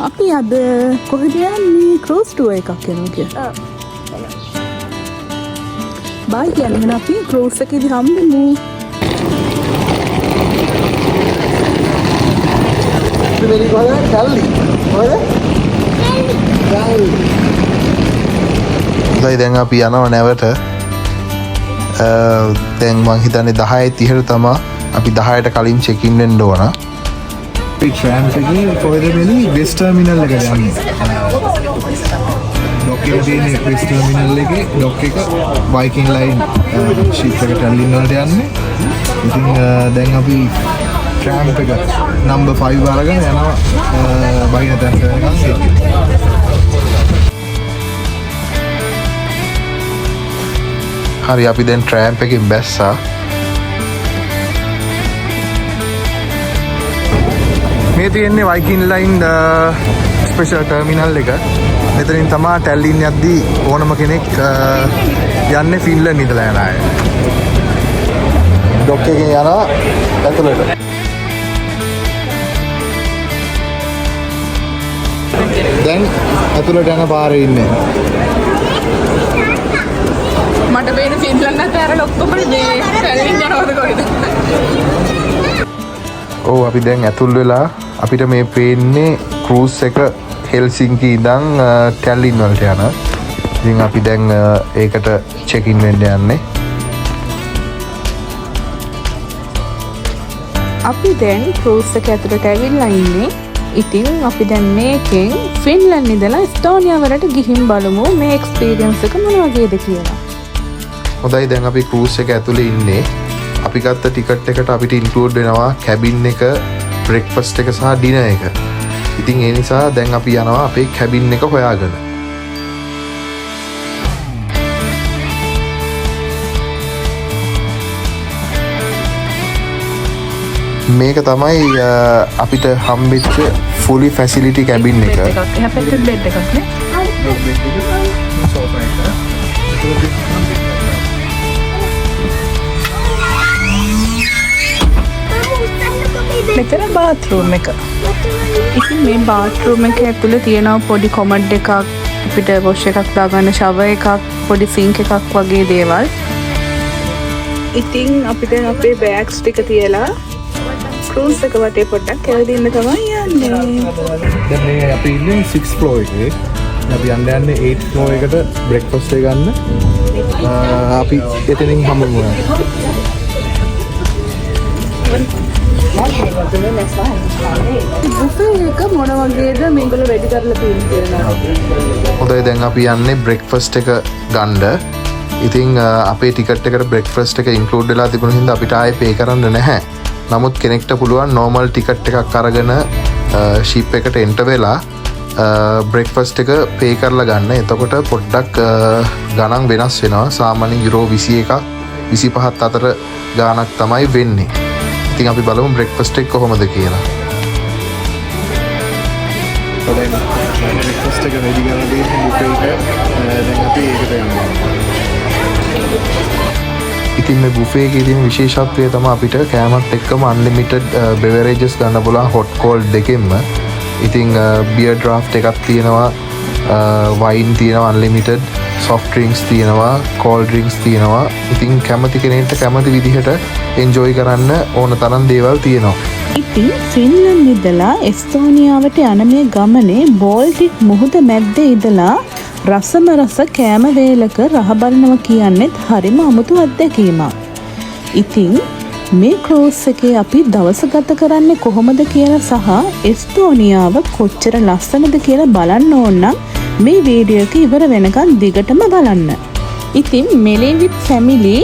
අපි අද කොහෙද යන්නේ? ක්‍රූස් ටුවර් එකක් යනවා කියලා. බයි කියන්නේ අපි ක්‍රූස් එකේදී හම්බෙමු. මෙලි කොහෙද? කල්ලි. කොහෙද? කල්ලි. දැන් අපි යනවා නැවට. දැන් මං හිතන්නේ 10:30ට තමයි අපි 10ට කලින් චෙක් ඉන් වෙන්න ඕන. අපි ට්‍රෑම් එකේ කොහෙද මෙලි වෙස් ටර්මිනල් එකට යන්නේ. ඩොක් එකේ තියෙන වෙස් ටර්මිනල් එකේ ඩොක් එක වයිකින් ලයින් ෂිප් එකට ටර්ලින් වලට යන්නේ. ඉතින් දැන් අපි ට්‍රෑම් එක නම්බර් 5 අරගෙන යනවා බහින තැනට යනකම්. හරි අපි දැන් ට්‍රෑම්ප් එකෙන් බැස්සා. මේ තියෙන්නේ වයිකින් ලයින් ස්පෙෂල් ටර්මිනල් එක. මෙතනින් තමයි ටැල්ලින් යද්දී ඕනම කෙනෙක් යන්නේ ෆින්ලන්ඩ් ඉඳලා යන අය. ඩොක් එකෙන් යනවා ඇතුළට. දැන් ඇතුළට යන පාරේ ඉන්නේ. මට බේන ෆින්ලන්ඩ් නැත අර ඔක්කොම මේ ටැල්ලින් යනවද කොහෙද? ඔව් අපි දැන් ඇතුල් වෙලා අපිට මේ පේන්නේ ක්‍රූස් එක හෙල්සින්කි ඉඳන් ටැල්ලින් වලට යන. ඉතින් අපි දැන් ඒකට චෙක් ඉන් වෙන්න යන්නේ. අපි දැන් ක්‍රූස් එක ඇතුළට ඇවිල්ලා ඉන්නේ. ඉතින් අපි දැන් මේකෙන් ෆින්ලන්ඩ් ඉඳලා එස්තෝනියා වලට ගිහින් බලමු මේ එක්ස්පීරියන්ස් එක මොන වගේද කියලා. හොඳයි දැන් අපි ක්‍රූස් එක ඇතුලේ ඉන්නේ. අපි ගත්ත ටිකට් එකට අපිට ඉන්ක්ලූඩ් වෙනවා කැබින් එක, බ්‍රෙක්ෆාස්ට් එක සහ ඩිනර් එක. ඉතින් ඒ නිසා දැන් අපි යනවා අපේ කැබින් එක හොයාගෙන. මේක තමයි අපිට හම්බෙච්ච fully facility කැබින් එක. එහා පැත්තේ බෙඩ් එකක් නේ. මෙතන බාත්රූම් එක. ඉතින් මේ බාත්රූම් එක ඇතුලේ තියෙනවා පොඩි කොමඩ් එකක්, අපිට වොෂ් එකක් දාගන්න ෂවර් එකක්, පොඩි සින්ක් එකක් වගේ දේවල්. ඉතින් අපිට අපේ බෑග්ස් ටික තියලා ක්‍රූස් එක වටේ පොඩ්ඩක් ඇවිදින්න තමයි යන්නේ. දැන් මේ අපි ඉන්නේ 6th floor එකේ. අපි යන්නේ 8th floor එකට බ්‍රෙක්ෆාස්ට් එක ගන්න. අපි එතනින් හම්බුමු. බුෆේ එක මොන වගේද මේගොල්ලෝ වැඩි කරලා තියෙන්නේ කියලා. හොඳයි දැන් අපි යන්නේ බ්‍රෙක්ෆාස්ට් එක ගන්න. ඉතින් අපේ ටිකට් එකට බ්‍රෙක්ෆාස්ට් එක ඉන්ක්ලූඩ් වෙලා තිබුණ හින්දා අපිට ආයේ පේ කරන්න නැහැ. නමුත් කෙනෙක්ට පුළුවන් නෝමල් ටිකට් එකක් අරගෙන ෂිප් එකට එන්ටර් වෙලා බ්‍රෙක්ෆාස්ට් එක පේ කරලා ගන්න. එතකොට පොඩ්ඩක් ගණන් වෙනස් වෙනවා. සාමාන්‍යයෙන් යුරෝ 21ක් 25ත් අතර ගාණක් තමයි වෙන්නේ. ඉතින් අපි බලමු බ්‍රෙක්ෆාස්ට් එක කොහොමද කියලා. බ්‍රෙක්ෆාස්ට් එක රෙඩි කරලා දෙන්නේ බුෆේ එක. දැන් අපි ඒකට යනවා. ඉතින් මේ බුෆේ එකේ තියෙන විශේෂත්වය තමයි අපිට කෑමත් එක්කම අන්ලිමිටඩ් බෙවරේජස් ගන්න පුළුවන් හොට් කෝල්ඩ් දෙකෙන්ම. ඉතින් බියර් ඩ්‍රාෆ්ට් එකක් තියෙනවා, වයින් තියෙනවා අන්ලිමිටඩ්, සොෆ්ට් ඩ්‍රින්ක්ස් තියෙනවා, කෝල්ඩ් ඩ්‍රින්ක්ස් තියෙනවා. ඉතින් කැමති කෙනෙක්ට කැමති විදිහට එන්ජොයි කරන්න ඕන තරම් දේවල් තියෙනවා. ඉතින් ෆින්ලන්ඩ් ඉඳලා එස්තෝනියාවට යන මේ ගමනේ බෝල්ටික් මුහුද මැද්දේ ඉඳලා රසම රස කෑම වේලක රහ බලනවා කියන්නේත් හරිම අමුතු අත්දැකීමක්. ඉතින් මේ ක්‍රූස් එකේ අපි දවස ගත කරන්නේ කොහොමද කියලා සහ එස්තෝනියාව කොච්චර ලස්සනද කියලා බලන්න ඕන නම් මේ වීඩියෝ එක ඉවර වෙනකන් දිගටම බලන්න. ඉතින් මෙලි විත් ෆැමිලි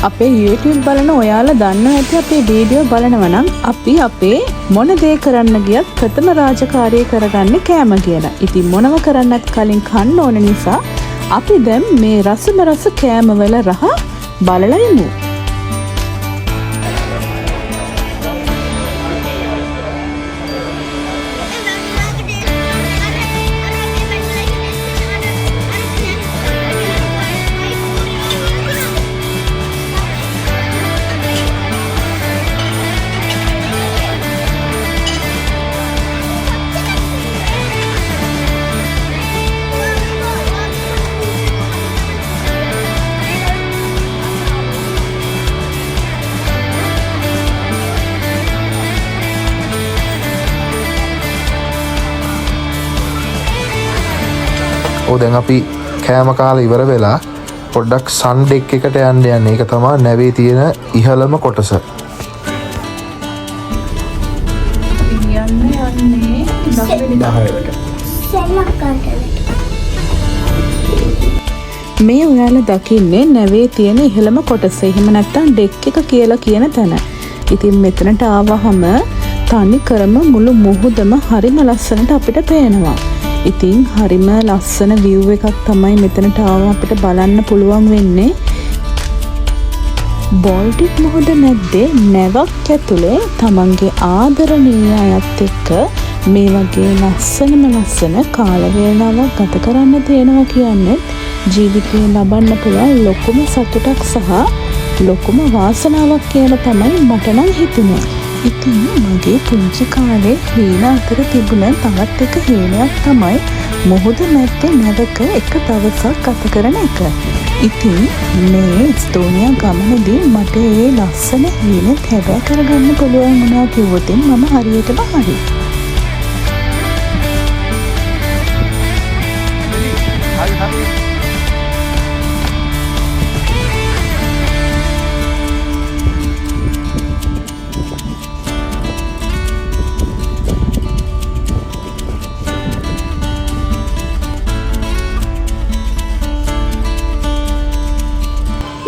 අපේ YouTube බලන ඔයාලා දන්නවා ඇති අපේ වීඩියෝ බලනවා නම් අපි අපේ මොන දේ කරන්න ගියත් ප්‍රථම රාජකාරිය කරගන්නේ කෑම කියලා. ඉතින් මොනව කරන්නත් කලින් කන්න ඕන නිසා අපි දැන් මේ රසම රස කෑම වල රහ බලලා ඉමු. ඕ දැන් අපි කෑම කාලා ඉවර වෙලා පොඩ්ඩක් සන් ඩෙක් එකට යන්නේ. ඒක තමයි නැවේ තියෙන ඉහළම කොටස. මේ ඔයාලා දකින්නේ නැවේ තියෙන ඉහළම කොටස. එහෙම නැත්නම් ඩෙක් එක කියලා කියන තැන. ඉතින් මෙතනට ආවහම තනි කරම මුළු මුහුදම හරිම ලස්සනට අපිට පේනවා. ඉතින් හරිම ලස්සන view එකක් තමයි මෙතනට ආවම අපිට බලන්න පුළුවන් වෙන්නේ. බෝල්ටික් මුහුද මැද්දේ නැවක් ඇතුලේ තමන්ගේ ආදරණීය අයත් එක්ක මේ වගේ ලස්සන කාල වේලාවක් ගත කරන්න තියෙනවා කියන්නේ ජීවිතේ ලබන්න පුළුවන් ලොකුම සතුටක් සහ ලොකුම වාසනාවක් කියලා තමයි මට නම් හිතුනේ. ඉතින් මගේ පුංචි කාලේ හීන අතර තිබුණ තවත් එක හීනයක් තමයි මුහුද මැද්දේ නැවක එක දවසක් ගත කරන එක. ඉතින් මේ එස්තෝනියා ගමනදී මට ඒ ලස්සන හීනෙත් හැබෑ කරගන්න පුළුවන් වුණා කිව්වොත් මම හරියටම හරි.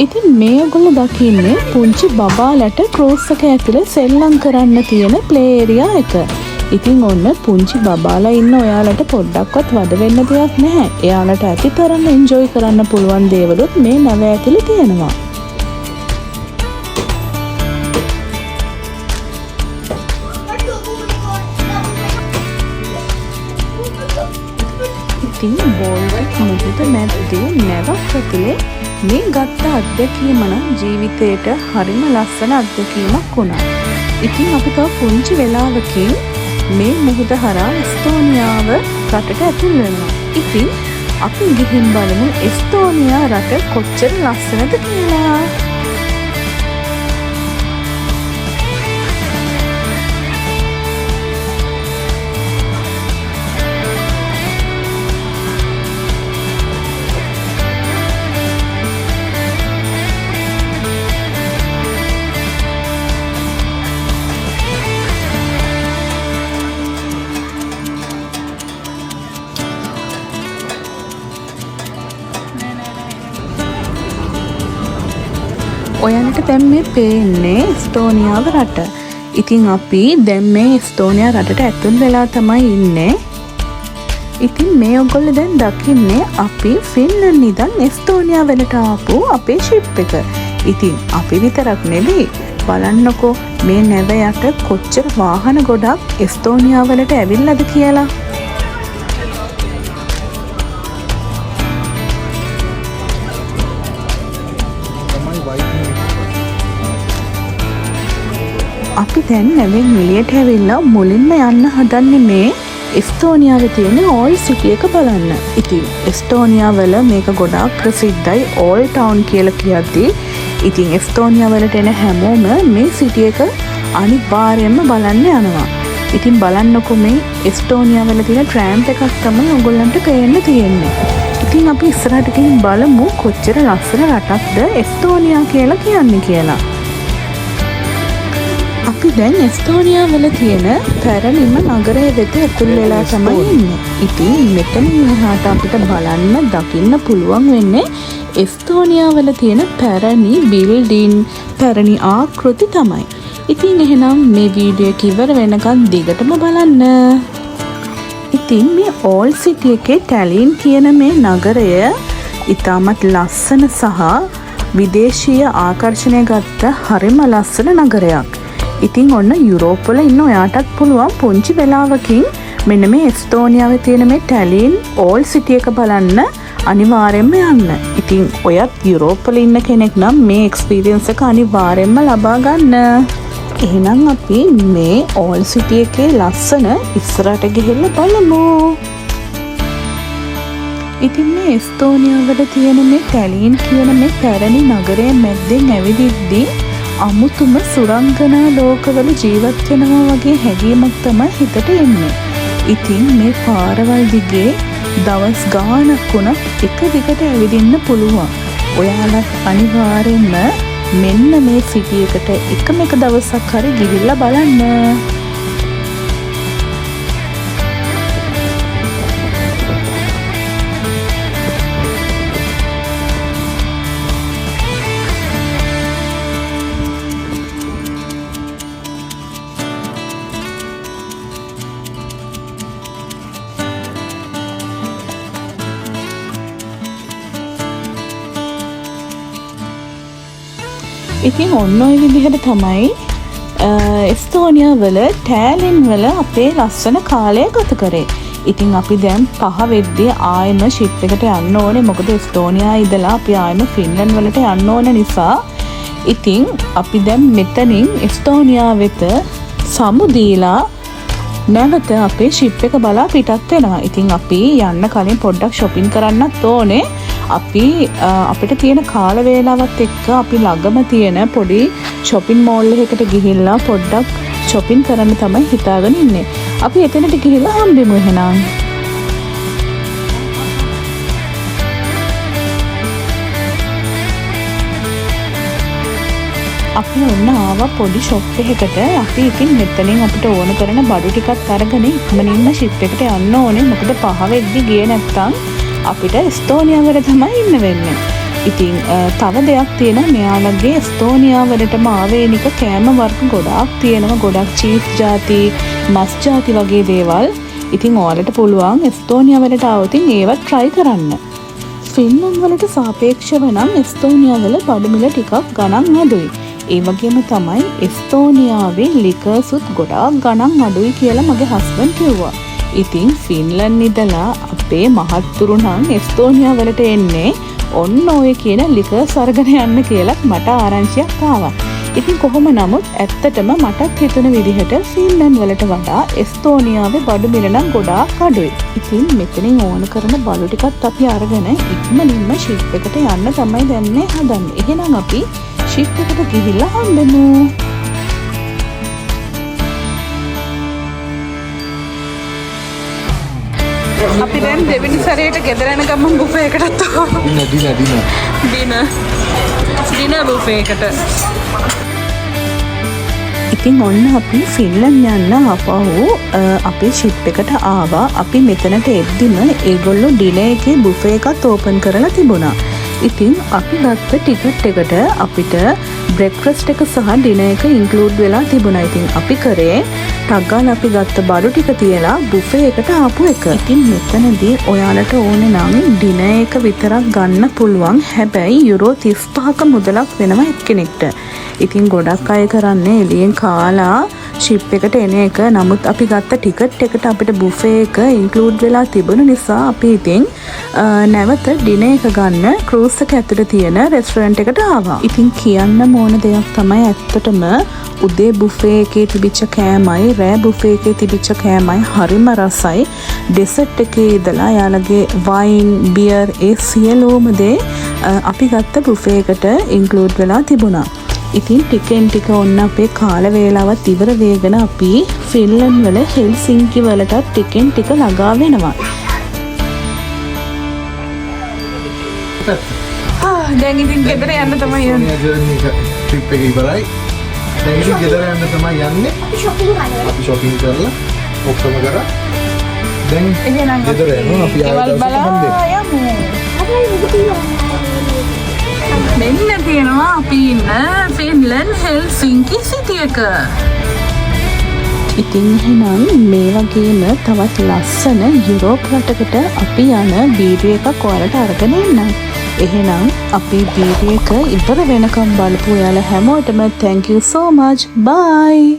ඉතින් මේ ඔයගොල්ලෝ දකින්නේ පුංචි බබාලට ක්‍රූස් එක ඇතුලේ සෙල්ලම් කරන්න තියෙන ප්ලේ ඒරියා එක. ඉතින් ඔන්න පුංචි බබාලා ඉන්න ඔයාලට පොඩ්ඩක්වත් වද වෙන්න දෙයක් නැහැ. එයාලට ඇති තරම් එන්ජොයි කරන්න පුළුවන් දේවලුත් මේ නැව ඇතුලේ තියෙනවා. ඉතින් බෝල්ටික් මුහුද මැද්දේ නැවක් ඇතුලේ මේ ගත්ත අත්දැකීම නම් ජීවිතේට හරිම ලස්සන අත්දැකීමක් වුණා. ඉතින් අපි තව පුංචි වෙලාවකින් මේ මුහුද හරහා එස්තෝනියාව රටට ඇතුල් වෙනවා. ඉතින් අපි ගිහින් බලමු එස්තෝනියා රට කොච්චර ලස්සනද කියලා. ඔයාලට දැන් මේ පේන්නේ එස්තෝනියාව රට. ඉතින් අපි දැන් මේ එස්තෝනියා රටට ඇතුල් වෙලා තමයි ඉන්නේ. ඉතින් මේ ඔයගොල්ලෝ දැන් දකින්නේ අපි ෆින්ලන්ඩ් ඉඳන් එස්තෝනියා වලට ආපු අපේ ෂිප් එක. ඉතින් අපි විතරක් නෙවෙයි බලන්නකෝ මේ නැව යට කොච්චර වාහන ගොඩක් එස්තෝනියා වලට ඇවිල්ලාද කියලා. අපි දැන් නැවෙන් එළියට ඇවිල්ලා මුලින්ම යන්න හදන්නේ මේ එස්තෝනියාවේ තියෙන ඕල් සිටි එක බලන්න. ඉතින් එස්තෝනියා වල මේක ගොඩාක් ප්‍රසිද්ධයි ඕල් ටවුන් කියලා කියද්දී. ඉතින් එස්තෝනියා වලට එන හැමෝම මේ සිටි එක අනිවාර්යයෙන්ම බලන්න යනවා. ඉතින් බලන්නකො මේ එස්තෝනියා වල තියෙන ට්‍රෑම් එකක් තමයි ඔයගොල්ලන්ට පේන්න තියෙන්නේ. ඉතින් අපි ඉස්සරහට ගිහින් බලමු කොච්චර ලස්සන රටක්ද එස්තෝනියා කියලා කියන්නේ කියලා. අපි දැන් එස්තෝනියා වල තියෙන පැරණිම නගරය වෙත ඇතුල් වෙලා තමයි ඉන්නේ. ඉතින් මෙතන මෙහාට අපිට බලන්න දකින්න පුළුවන් වෙන්නේ එස්තෝනියා වල තියෙන පැරණි බිල්ඩින්, පැරණි ආකෘති තමයි. ඉතින් එහෙනම් මේ වීඩියෝ එක ඉවර වෙනකන් දිගටම බලන්න. ඉතින් මේ ඕල් සිටි එකේ ටැලින් කියන මේ නගරය ඉතාමත් ලස්සන සහ විදේශීය ආකර්ෂණය ගත්ත හරිම ලස්සන නගරයක්. ඉතින් ඔන්න යුරෝප් වල ඉන්න ඔයාටත් පුළුවන් පුංචි වෙලාවකින් මෙන්න මේ එස්තෝනියාවේ තියෙන මේ ටැලින් ඕල් සිටි එක බලන්න අනිවාර්යෙන්ම යන්න. ඉතින් ඔයත් යුරෝප් වල ඉන්න කෙනෙක් නම් මේ එක්ස්පීරියන්ස් එක අනිවාර්යෙන්ම ලබා ගන්න. එහෙනම් අපි මේ ඕල් සිටි එකේ ලස්සන ඉස්සරහට ගිහිල්ලා බලමු. ඉතින් මේ එස්තෝනියා වල තියෙන මේ ටැලින් කියන මේ පැරණි නගරයේ මැද්දෙන් ඇවිදිද්දී අමුතුම සුරංගනා ලෝකවල ජීවත් වෙනවා වගේ හැඟීමක් තමයි හිතට එන්නේ. ඉතින් මේ පාරවල් දිගේ දවස් ගානක් වුණත් එක දිගට ඇවිදින්න පුළුවන්. ඔයාලා අනිවාර්යෙන්ම මෙන්න මේ සිටි එකට එකම එක දවසක් හරි ගිහිල්ලා බලන්න. ඉතින් ඔන්න ඔය විදිහට තමයි එස්තෝනියා වල ටෑලින් වල අපේ ලස්සන කාලය ගත කරේ. ඉතින් අපි දැන් 5 වෙද්දී ආයෙම ෂිප් එකට යන්න ඕනේ. මොකද එස්තෝනියා ඉඳලා අපි ආයෙම ෆින්ලන්ඩ් වලට යන්න ඕන නිසා. ඉතින් අපි දැන් මෙතනින් එස්තෝනියා වෙත සමු දීලා නැවත අපේ ෂිප් එක බලා පිටත් වෙනවා. ඉතින් අපි යන්න කලින් පොඩ්ඩක් shopping කරන්නත් ඕනේ. අපි අපිට තියෙන කාල වේලාවත් එක්ක අපි ළඟම තියෙන පොඩි shopping mall එකකට ගිහිල්ලා පොඩ්ඩක් shopping කරන්න තමයි හිතාගෙන ඉන්නේ. අපි එතනට ගිහිල්ලා හම්බෙමු එහෙනම්. අපි ඔන්න ආවා පොඩි shop එකකට. අපි ඉතින් මෙතනින් අපිට ඕන කරන බඩු ටිකක් අරගෙන ඉක්මනින්ම ship එකට යන්න ඕනේ. මොකද 5 වෙද්දි ගියේ නැත්තම් අපිට එස්තෝනියා වල තමයි ඉන්න වෙන්නේ. ඉතින් තව දෙයක් තියෙනවා, මෙයාලගේ එස්තෝනියා වලටම ආවේනික කෑම වර්ග ගොඩාක් තියෙනවා. ගොඩක් චීස් ಜಾති, මස් ಜಾති වගේ දේවල්. ඉතින් ඔයාලට පුළුවන් එස්තෝනියා වලට ආවොත් ඒවත් try කරන්න. ෆින්ලන්ඩ් වලට සාපේක්ෂව නම් එස්තෝනියා වල බඩු මිල ටිකක් ගණන් අඩුයි. ඒ වගේම තමයි එස්තෝනියාවේ ලිකර්සුත් ගොඩාක් ගණන් අඩුයි කියලා මගේ හස්බන්ඩ් කිව්වා. ඉතින් ෆින්ලන්ඩ් ඉඳලා අපේ මහත්තුරු නම් එස්තෝනියා වලට එන්නේ ඔන්න ඔය කියන ලිකර්ස් අරගෙන යන්න කියලා මට ආරංචියක් ආවා. ඉතින් කොහොම නමුත් ඇත්තටම මටත් හිතුන විදිහට ෆින්ලන්ඩ් වලට වඩා එස්තෝනියාවේ බඩු මිල නම් ගොඩාක් අඩුයි. ඉතින් මෙතනින් ඕන කරන බඩු ටිකත් අපි අරගෙන ඉක්මනින්ම ෂිප් එකට යන්න තමයි දැන්නේ හදන්නේ. එහෙනම් අපි ෂිප් එකට ගිහිල්ලා හම්බෙමු. අපි දැන් දෙවෙනි සැරේට ගෙදර යන ගමන් බුෆේ එකටත් ඩිනර් බුෆේ එකට. ඉතින් ඔන්න අපි ෆින්ලන්ඩ් යන්න ආපහු අපේ ෂිප් එකට ආවා. අපි මෙතනට එද්දිම ඒගොල්ලෝ ඩිනර් එකේ බුෆේ එකත් ඕපන් කරලා තිබුණා. ඉතින් අපි ගත්ත ටිකට් එකට අපිට බ්‍රෙක්ෆාස්ට් එක සහ ඩිනර් එක ඉන්ක්ලූඩ් වෙලා තිබුණා. ඉතින් අපි කරේ ටක් ගාලා අපි ගත්ත බඩු ටික තියලා බුෆේ එකට ආපු එක. ඉතින් මෙතනදී ඔයාලට ඕනේ නම් ඩිනර් එක විතරක් ගන්න පුළුවන්. හැබැයි යුරෝ 35ක මුදලක් වෙනවා එක්කෙනෙක්ට. ඉතින් ගොඩක් අය කරන්නේ එළියෙන් කාලා ෂිප් එකට එන එක. නමුත් අපි ගත්ත ටිකට් එකට අපිට බුෆේ එක ඉන්ක්ලූඩ් වෙලා තිබුණ නිසා අපි ඉතින් නැවත ඩිනර් එක ගන්න ක්‍රූස් එක ඇතුළේ තියෙන රෙස්ටොරන්ට් එකට ආවා. ඉතින් කියන්න ඕන දෙයක් තමයි ඇත්තටම උදේ බුෆේ එකේ තිබිච්ච කෑමයි රෑ බුෆේ එකේ තිබිච්ච කෑමයි හරිම රසයි. ඩෙසර්ට් එකේ ඉඳලා යාළගේ වයින්, බියර් ඒ සියලුම දේ අපි ගත්ත බුෆේ එකට ඉන්ක්ලූඩ් වෙලා තිබුණා. ඉතින් ටිකෙන් ටික ඔන්න අපේ කාල වේලාවත් ඉවර වෙගෙන අපි ෆින්ලන්ඩ් වල හෙල්සින්කි වලට ටිකෙන් ටික ළඟා වෙනවා. දැන් ඉතින් ගෙදර යන්න තමයි යන්නේ. ට්‍රිප් එක ඉවරයි. දැන් ඉතින් ගෙදර යන්න තමයි යන්නේ. අපි shopping කරලා ඔක්කොම කරා. දැන් ගෙදර යනවා අපි ආයෙත් යමු. මෙන්න තියෙනවා අපි ඉන්න ෆින්ලන්ඩ් හෙල්සින්කි සිටි එක. ඉතින් එහෙනම් මේ වගේම තවත් ලස්සන යුරෝප් රටකට අපි යන වීඩියෝ එකක් ඔයාලට අරගෙන එන්නම්. එහෙනම් අපේ වීඩියෝ එක ඉවර වෙනකම් බලපු ඔයාලා හැමෝටම thank you so much. Bye.